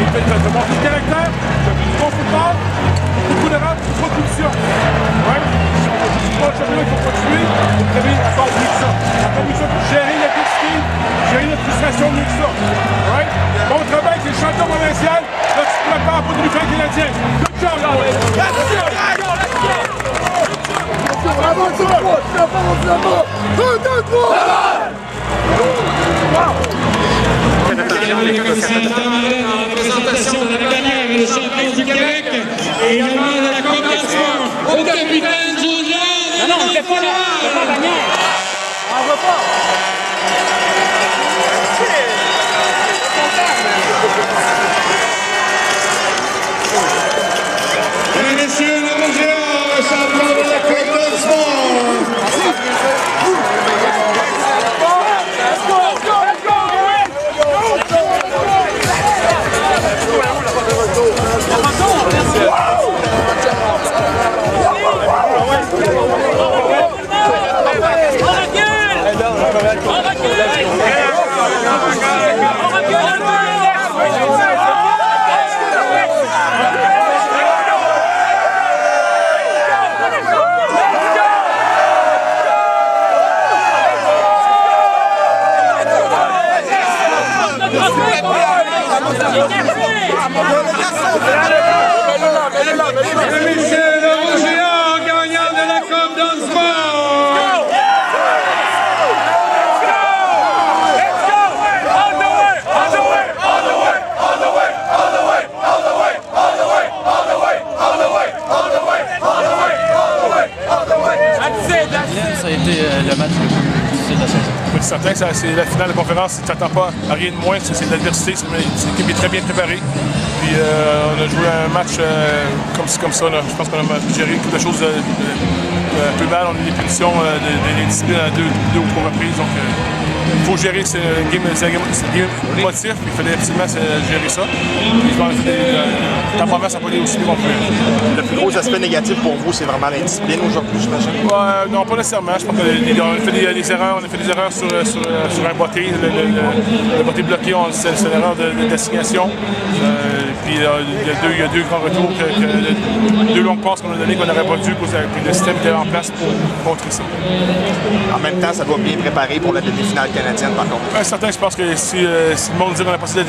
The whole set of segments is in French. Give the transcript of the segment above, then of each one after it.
de montrer le caractère, du bon football, beaucoup d'erreurs, beaucoup de punitions. Ouais. Si on ne pas le championnat, il faut continuer. Vous avez encore mieux que ça. Encore mieux que ça pour gérer l'adversité, gérer la frustration mieux que ça. Right? Bon travail, c'est le champion provincial. Là, tu te prépares pour le camp canadien. Good job, boys! Bravo, les commissaires en présentation de la bannière, le champion du Québec et également de la Coupe d'Asper au capitaine Julien. Non, on ne fait pas la bannière. On ne va pas. Mesdames et messieurs, la Montréal, champion de la Coupe d'Asper. Messieurs, le Rouge Géant, gagnant de la Coupe d'Asper. Ça a été le match le plus difficile de la saison. C'est certain que c'est la finale de conférence, tu t'attends pas à rien de moins, c'est de l'adversité, c'est une équipe qui est très bien préparée. Puis on a joué un match comme ça, là. Je pense qu'on a géré quelque chose un peu mal, on a eu des punitions, des disciplines à deux ou trois reprises, donc il faut gérer ce game motif, puis il fallait absolument gérer ça. Puis je pense que temporairement, ça n'a pas été aussi bien qu'on pouvait. Le plus gros aspect négatif pour vous, c'est vraiment l'indiscipline aujourd'hui, j'imagine? Non, pas nécessairement. Je pense qu'on a fait des erreurs. On a fait des erreurs sur un botté. Le botté bloqué, c'est une erreur d'assignation. Puis il y a deux grands retours, deux longues passes qu'on a données qu'on n'aurait pas dû, puis le système était en place pour contrer ça. En même temps, ça doit bien préparer pour la demi-finale canadienne, par contre. Certain, je pense que si le monde dit qu'on a passé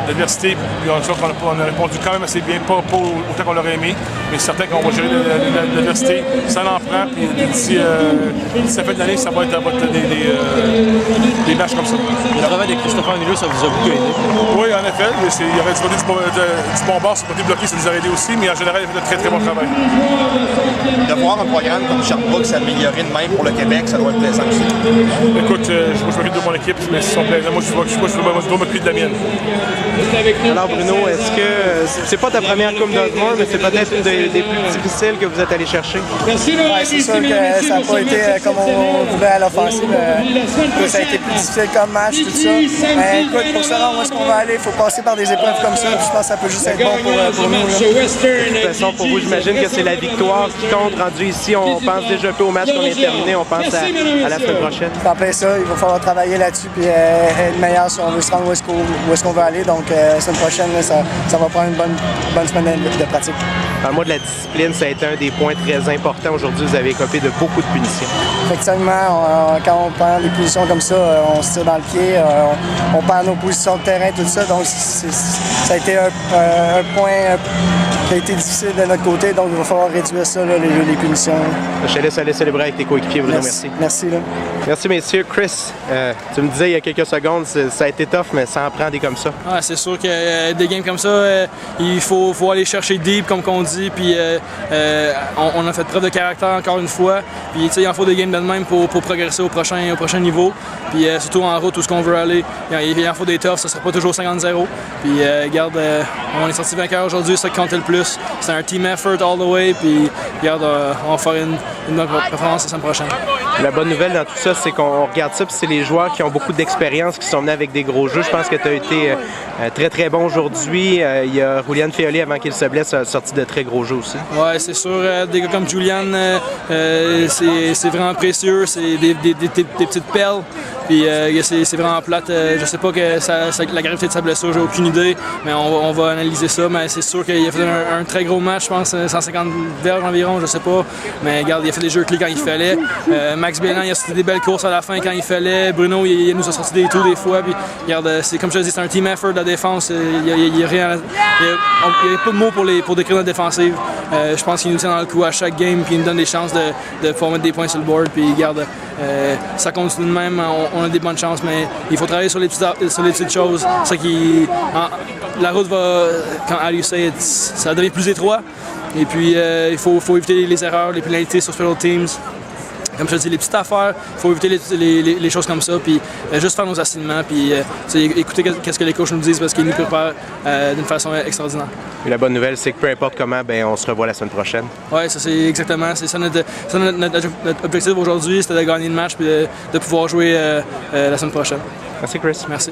l'adversité, puis on a répondu quand même assez bien, pas autant qu'on l'aurait aimé, mais c'est certain qu'on va gérer l'adversité, ça en prend, puis d'ici la fin de l'année, ça va être des matchs comme ça. Le travail de Christopher Milieu, ça vous a beaucoup aidé? Oui, en effet, il y aurait du bon bord sur le côté bloqué, ça nous a aidé aussi, mais en général, il a fait de très très bon travail. De voir un programme comme Sherbrooke s'améliorer de même pour le Québec, ça doit être plaisant aussi. Écoute, je m'occupe de mon équipe, mais ils sont plaisants. Moi, je dois m'occuper de la mienne. Alors Bruno, est-ce que c'est pas ta première Coupe d'Osmore, mais c'est peut-être une des plus difficiles que vous êtes allé chercher? Ouais, c'est sûr que ça n'a pas été comme on voulait à l'offensive. Ça a été plus difficile comme match, tout ça. Mais écoute, pour savoir où est-ce qu'on va aller, il faut passer par des épreuves comme ça. Je pense que ça peut juste être bon pour nous. De toute façon, pour vous, j'imagine que c'est la victoire qui compte. Rendu ici, on pense déjà peu au match qu'on vient de terminer. On pense à la semaine prochaine. C'est en plein ça. Il va falloir travailler là-dessus et être meilleur si on veut se rendre où est-ce qu'on veut aller. Donc, la semaine prochaine, là, ça va prendre une bonne semaine de pratique. Parle-moi de la discipline. Ça a été un des points très importants aujourd'hui. Vous avez écopé de beaucoup de punitions. Effectivement, quand on prend des positions comme ça, on se tire dans le pied, on perd nos positions de terrain, tout ça. Donc, ça a été un point qui a été difficile de notre côté. Donc, il va falloir réduire ça, là, les punitions. Je te laisse aller célébrer avec tes coéquipiers, Bruno. Merci. Merci. Là. Merci, messieurs. Chris, tu me disais il y a quelques secondes, ça a été tough, mais ça en prend des comme ça. Ah, c'est sûr que des games comme ça, il faut aller chercher deep, comme on dit. Puis on a fait preuve de caractère encore une fois. Puis il en faut des games de même pour progresser au prochain niveau. Puis surtout en route où ce qu'on veut aller, il en faut des toughs, ça ne sera pas toujours 50-0. Puis regarde, on est sorti vainqueur aujourd'hui, c'est ça qui comptait le plus. C'est un team effort all the way. Puis regarde, on va faire une bonne performance la semaine prochaine. La bonne nouvelle dans tout ça, c'est qu'on regarde ça, puis c'est les joueurs qui ont beaucoup d'expérience, qui sont venus avec des gros jeux. Je pense que tu as été très, très bon aujourd'hui. Il y a Julian Feoli, avant qu'il se blesse, a sorti de très gros jeux aussi. Oui, c'est sûr. Des gars comme Julian, c'est vraiment précieux. C'est des petites perles. Puis c'est vraiment plate. Je sais pas que la gravité de sa blessure, j'ai aucune idée, mais on va analyser ça. Mais c'est sûr qu'il a fait un très gros match, je pense, 150 verges environ, je sais pas. Mais regarde, il a fait des jeux clés quand il fallait. Max Bélan, il a sorti des belles courses à la fin quand il fallait. Bruno, il nous a sorti des tours des fois. Puis regarde, c'est comme je te dis, c'est un team effort de la défense. Il n'y a pas de mots pour décrire notre défensive. Je pense qu'il nous tient dans le coup à chaque game, puis il nous donne des chances de pouvoir mettre des points sur le board. Puis regarde, ça continue de même. On a des bonnes chances, mais il faut travailler sur les petites choses. C'est ça la route va, quand Aliou say, ça devient plus étroit. Et puis, il faut éviter les erreurs, les pénalités sur special teams. Comme je te dis, les petites affaires, il faut éviter les choses comme ça, puis juste faire nos assignements, puis écouter ce que les coachs nous disent parce qu'ils nous préparent d'une façon extraordinaire. Et la bonne nouvelle, c'est que peu importe comment, on se revoit la semaine prochaine. Oui, ça c'est exactement. C'est ça notre objectif aujourd'hui, c'était de gagner le match et de pouvoir jouer la semaine prochaine. Merci Chris. Merci.